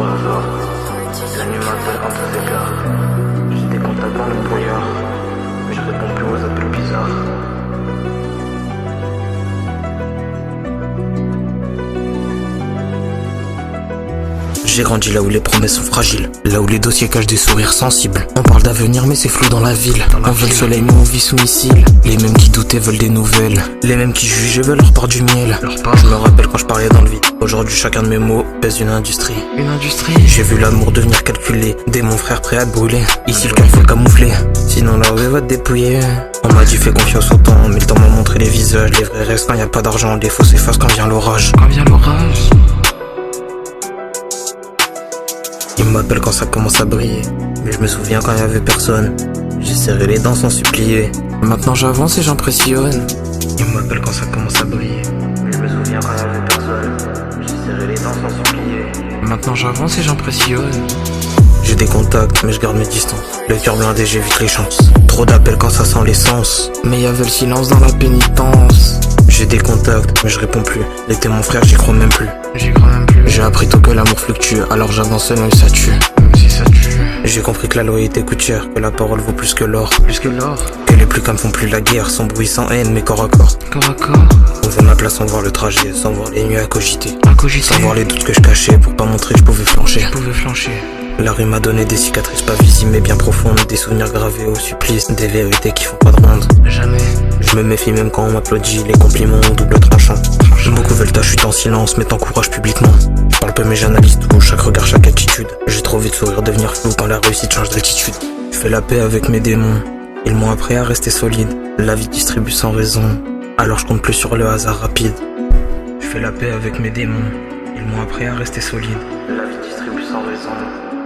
au hasard. La nuit m'appelle un peu écart. J'ai des contacts dans le brouillard, mais je réponds plus aux appels bizarres. J'ai grandi là où les promesses sont fragiles, là où les dossiers cachent des sourires sensibles. On parle d'avenir mais c'est flou dans la ville. On veut le soleil mais on vit sous missile. Les mêmes qui doutaient veulent des nouvelles, les mêmes qui jugeaient veulent leur part du miel. Je me rappelle quand je parlais dans le vide. Aujourd'hui chacun de mes mots pèse une industrie. J'ai vu l'amour devenir calculé, des mon frère prêt à te brûler. Ici le cœur faut le camoufler, sinon la rue va te dépouiller. On m'a dit fais confiance au temps, mais le temps m'a montré les visages. Les vrais restent quand y a pas d'argent, les faux s'effacent quand vient l'orage. Ils m'appellent quand ça commence à briller, mais je me souviens quand y avait personne. J'ai serré les dents sans supplier. Maintenant j'avance et j'impressionne. Ils m'appellent quand ça commence à briller, mais je me souviens quand y avait personne. J'ai serré les dents sans supplier. Maintenant j'avance et j'impressionne. J'ai des contacts mais je garde mes distances. Le cœur blindé j'évite les chances. Trop d'appels quand ça sent l'essence, mais y'avait le silence dans la pénitence. J'ai des contacts mais je réponds plus. L'été mon frère j'y crois même plus. J'ai appris tôt que l'amour fluctue, alors j'avance seul même si ça tue. J'ai compris que la loyauté coûte cher, que la parole vaut plus que l'or. Que les plus calmes font plus la guerre, sans bruit, sans haine, mais corps à corps. On veut ma place sans voir le trajet, sans voir les nuits à cogiter. Sans voir les doutes que je cachais, pour pas montrer que je pouvais flancher. La rue m'a donné des cicatrices pas visibles mais bien profondes. Des souvenirs gravés au supplice, des vérités qui font pas de ronde. Je me méfie même quand on m'applaudit, les compliments ont double tranchant. Beaucoup veulent ta chute en silence mais t'encouragent publiquement. Je parle peu mais j'analyse tout, chaque regard, chaque attitude. J'ai trop vite sourire devenir flou quand la réussite change d'altitude. Je fais la paix avec mes démons, ils m'ont appris à rester solide. La vie distribue sans raison, alors je compte plus sur le hasard rapide. Je fais la paix avec mes démons, ils m'ont appris à rester solide. La vie distribue sans raison,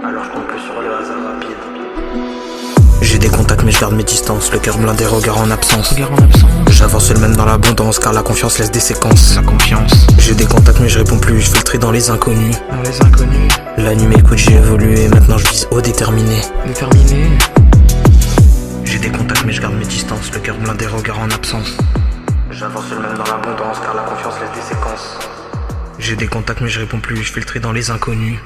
alors je compte plus sur le hasard rapide. J'ai des contacts mais je garde mes distances, le cœur blindé, regard en absence. J'avance seul même dans l'abondance car la confiance laisse des séquences. J'ai des contacts mais je réponds plus, je fais le tri dans les inconnus. La nuit m'écoute, j'ai évolué, maintenant je vise haut déterminé. J'ai des contacts mais je garde mes distances, le cœur blindé, regard en absence. J'avance seul même dans l'abondance car la confiance laisse des séquences. J'ai des contacts mais je réponds plus, je fais le tri dans les inconnus.